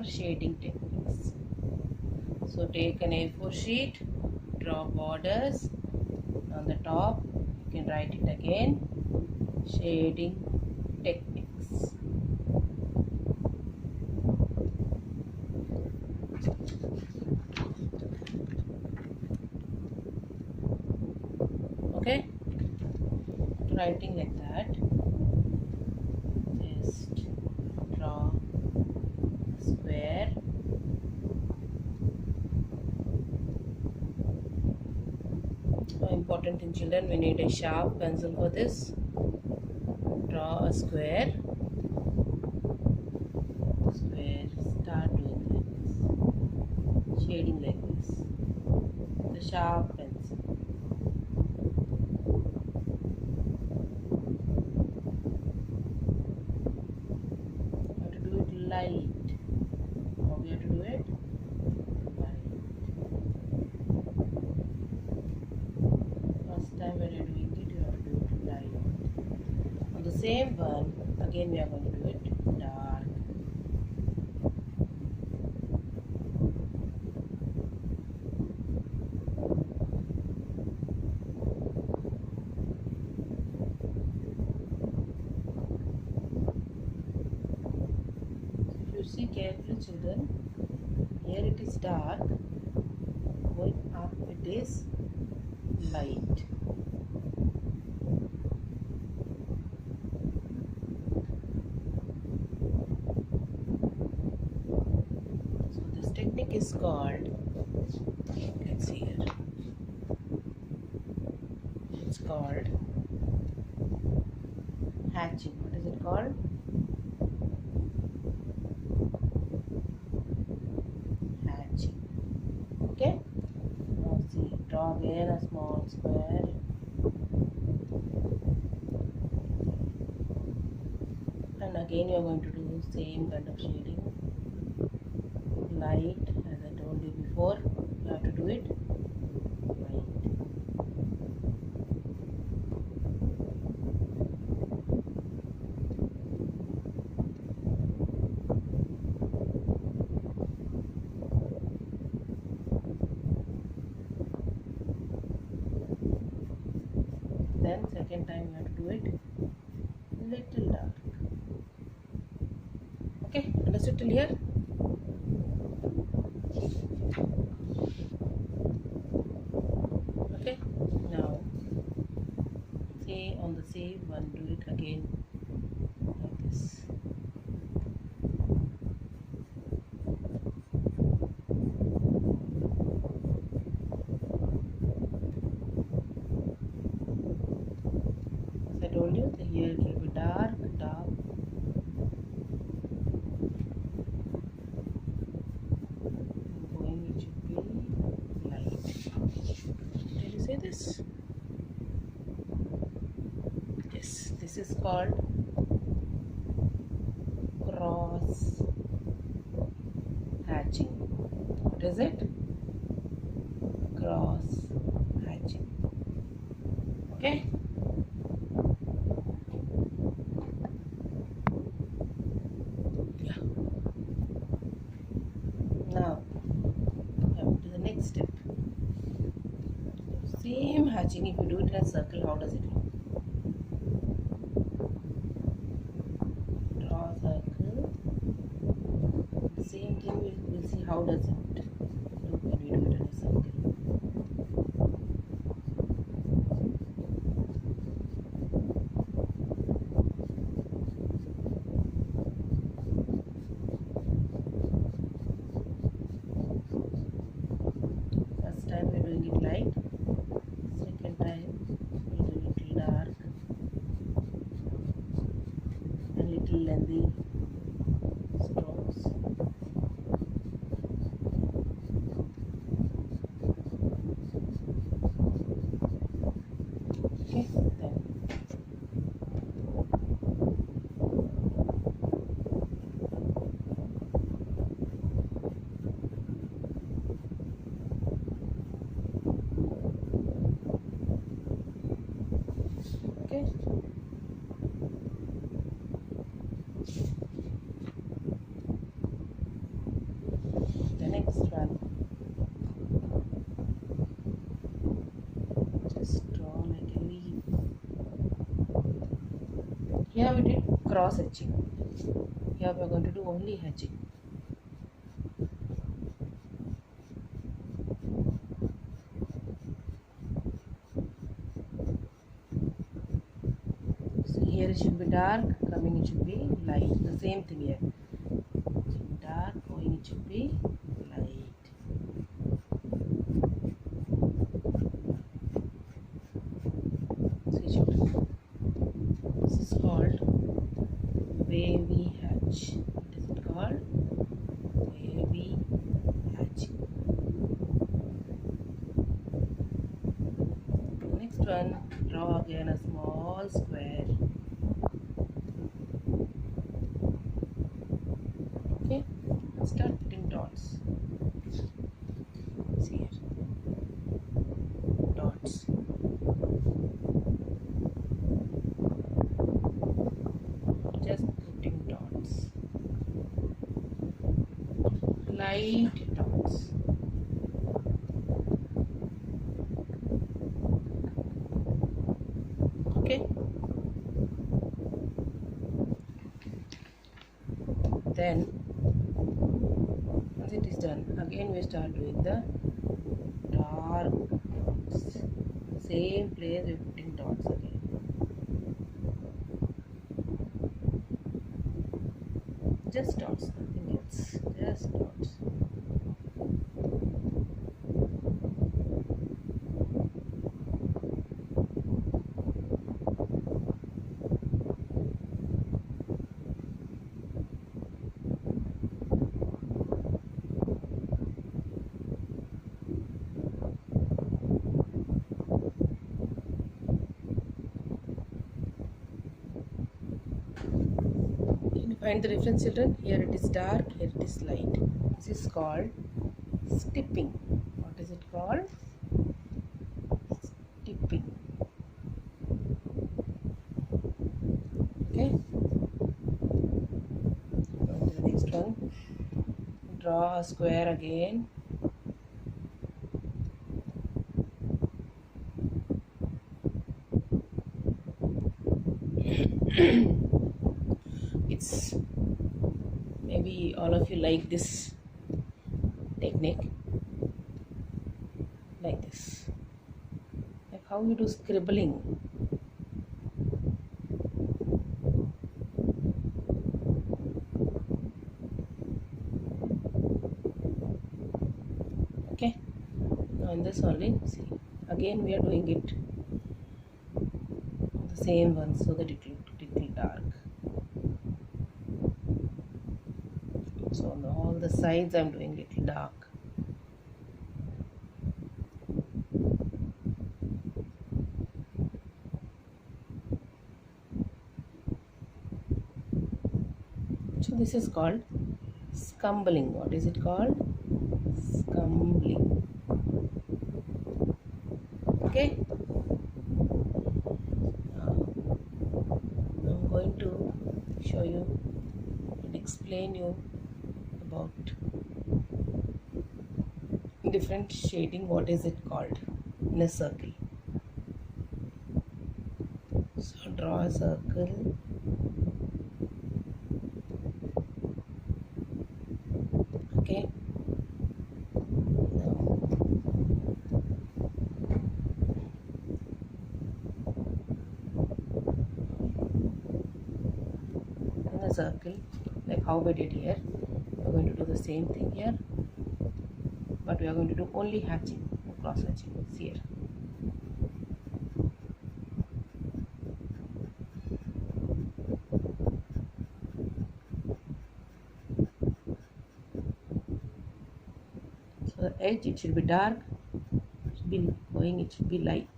shading techniques. So take an A4 sheet, draw borders on the top. You can write it again, shading techniques. Okay, writing like that, just draw a square. Important in children, we need a sharp pencil for this. Draw a square. Start doing like this, shading like this, the sharp pencil. You have to do it light. How we have to do it? Light. First time when you're doing it, you have to do it light. On the same one, again we are going to do it dark. See carefully, children. Here it is dark, going up it is light. So this technique is called, let's see here, it's called hatching. What is it called? Okay, now see, draw again a small square. And again you are going to do the same kind of shading. Light, as I told you before, you have to do it light. Then second time you have to do it little dark. Okay, understood till here? Okay, now say on the same one, do it again like this. I told you that here it will be dark. Going it should be light. Did you say this? Yes, this is called cross hatching. What is it? Cross hatching. Okay. Now, come to the next step. Same hatching, if you do it in a circle, how does it look? Draw a circle. The same thing, we'll see how does it look when we do it in a circle. First time we're doing it light, second time we'll do it dark and little lengthy strokes. cross hatching. Here we are going to do only hatching. So here it should be dark, coming it should be light. The same thing here. It should be dark, going it should be light. So it should, this is called wavy hatch. What is it called? Wavy hatch. Next one, draw again a small square. Okay, start putting dots. See here, dots. Just putting dots, light dots. Okay, then once it is done, again we start doing the dark dots. Same place we are putting dots again. Just dots, nothing else. Just dots. Find the difference, children. Here it is dark, here it is light. This is called stipping. What is it called? Stipping. Okay. Go to the next one. Draw a square again. It's maybe all of you like this technique, like this, like how you do scribbling. Okay, now in this only, see, again we are doing it the same one so that it will dark. So on all the sides I am doing little dark. So this is called scumbling. What is it called? Scumbling. Okay. Now I'm going to show you and explain you about different shading. What is it called in a circle? So draw a circle. Okay. Now in a circle, like how we did here, we're going to do the same thing here, but we are going to do only hatching, no cross hatching. See here. So the edge, it should be dark, it should be going, it should be light.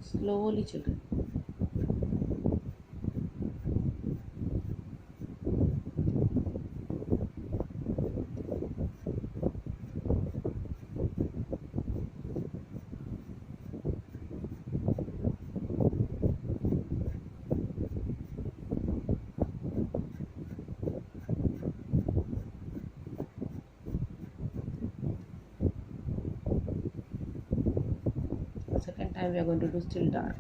Slowly, children. we are going to do still dark.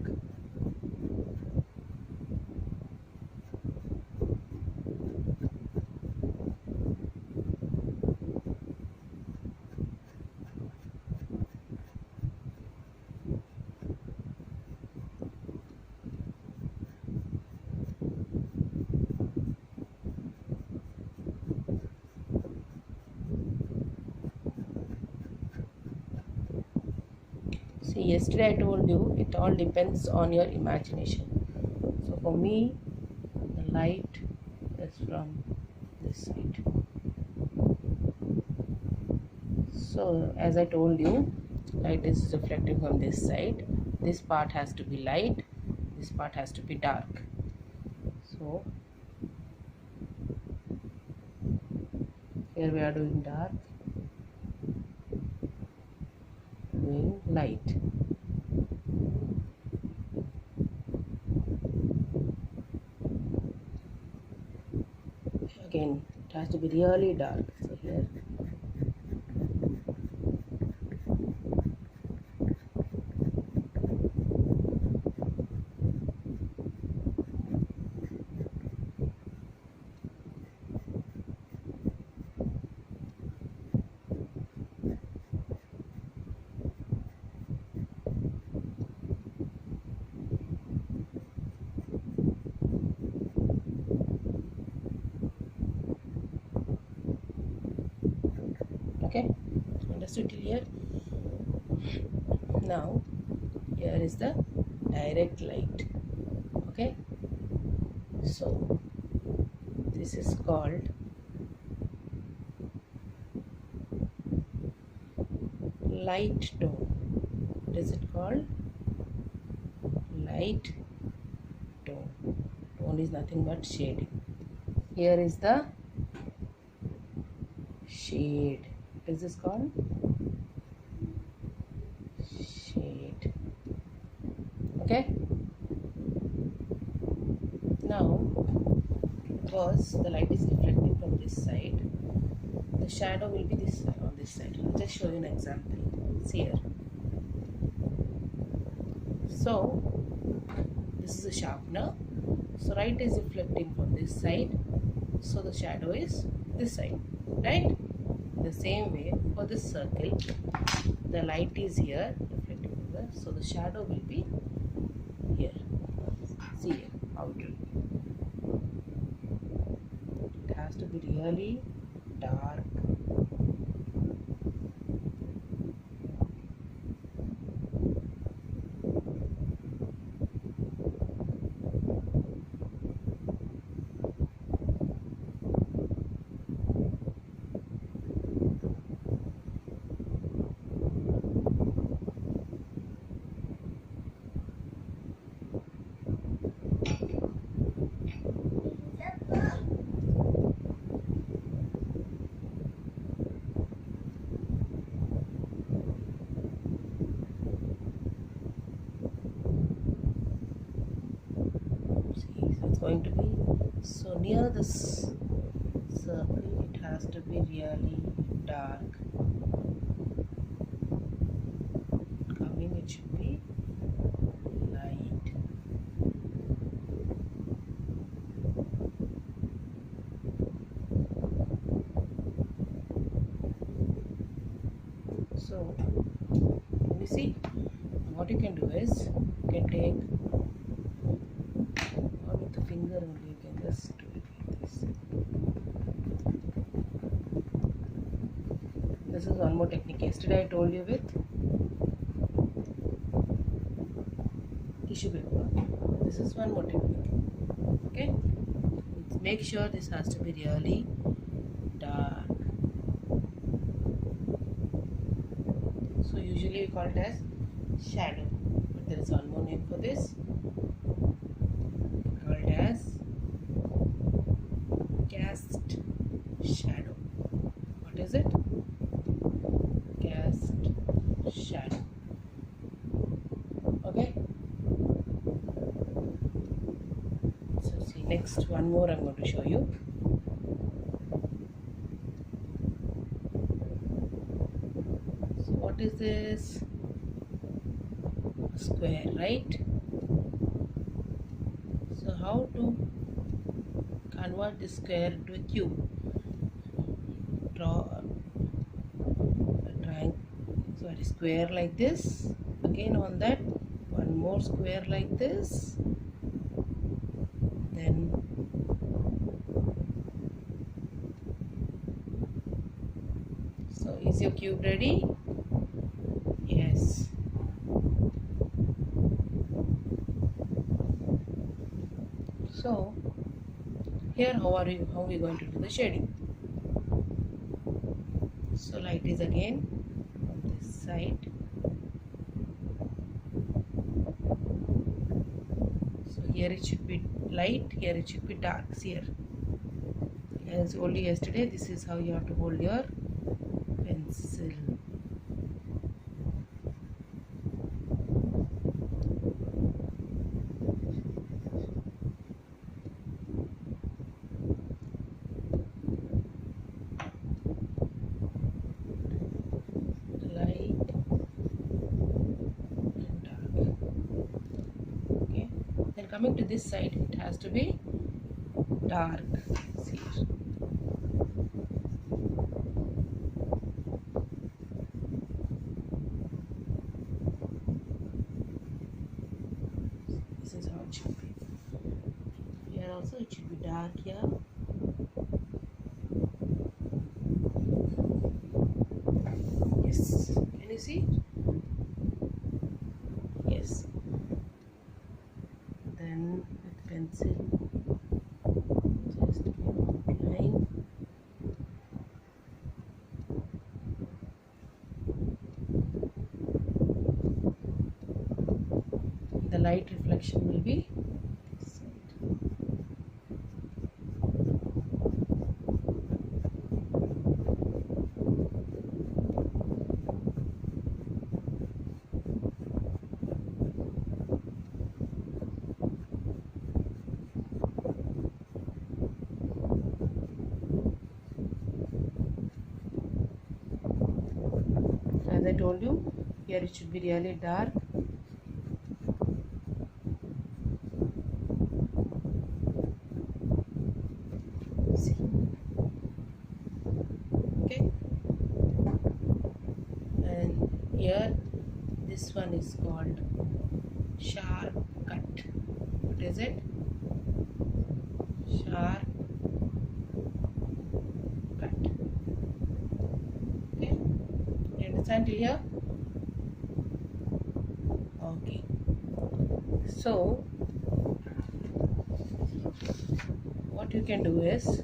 See, yesterday I told you it all depends on your imagination. So for me, the light is from this side. So as I told you, light is reflecting from this side. This part has to be light, this part has to be dark. So here we are doing dark, doing light. Again, it has to be really dark. So here, okay, understood till here? Now here is the direct light. Okay, so this is called light tone. What is it called? Light tone. Tone is nothing but shading. Here is the shade. What is this called? Shade. Okay, now because the light is reflecting from this side, the shadow will be this side, on this side. I'll just show you an example. See here. So this is a sharpener. So light is reflecting from this side, so the shadow is this side, right? The same way for this circle, the light is here reflecting from there, so the shadow will be here. See here how it will be. It has to be really dark. Going to be so near this circle, it has to be really dark. Coming, it should be light. So you see, what you can do is you can take finger only, you can just do it like this. This is one more technique. Yesterday I told you with tissue paper. This is one more technique. Okay, make sure this has to be really dark. So usually we call it as shadow, but there is one more name for this, called as cast shadow. What is it? Cast shadow. Okay, so see, next one more I'm going to show you. So what is this? square, right? So how to convert this square into a cube? Draw a triangle, sorry, square like this. Again on that, one more square like this. Then so is your cube ready? Yes. So here how are we going to do the shading? So light is again on this side. So here it should be light, here it should be dark. Here, as only yesterday, this is how you have to hold your pencil. Light and dark. Okay. Then coming to this side, it has to be dark. See here. This is how it should be. Here also it should be dark here. Yes. Can you see? Yes. Then with pencil, just outline. The light reflection will be this side. As I told you, here it should be really dark. See. Okay. And here this one is called sharp cut. What is it? Sharp cut. Okay. You understand till here? Okay. So what you can do is,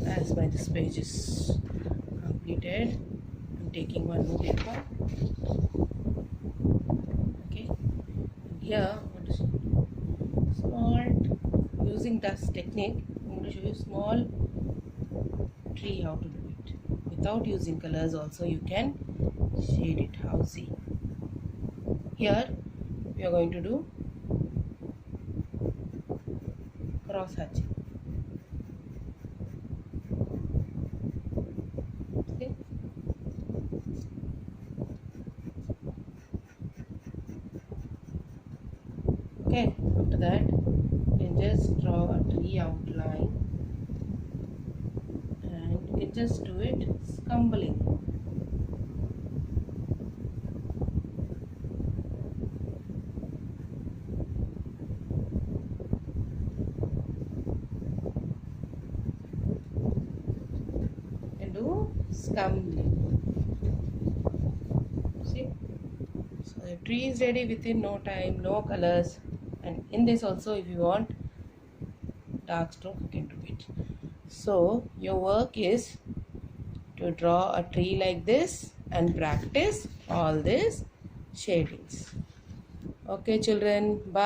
as my this page is completed, I'm taking one more paper. Okay. And here what is small, using dust technique, I'm going to show you small tree how to do it. Without using colors also you can shade it. How? See. Here we are going to do cross hatching. Okay. Okay, after that you can just draw a tree outline and you can just do it scumbling. Scumbling. See, so the tree is ready within no time, no colors, and in this also if you want dark stroke you can do it. So your work is to draw a tree like this and practice all these shadings. Okay children, bye.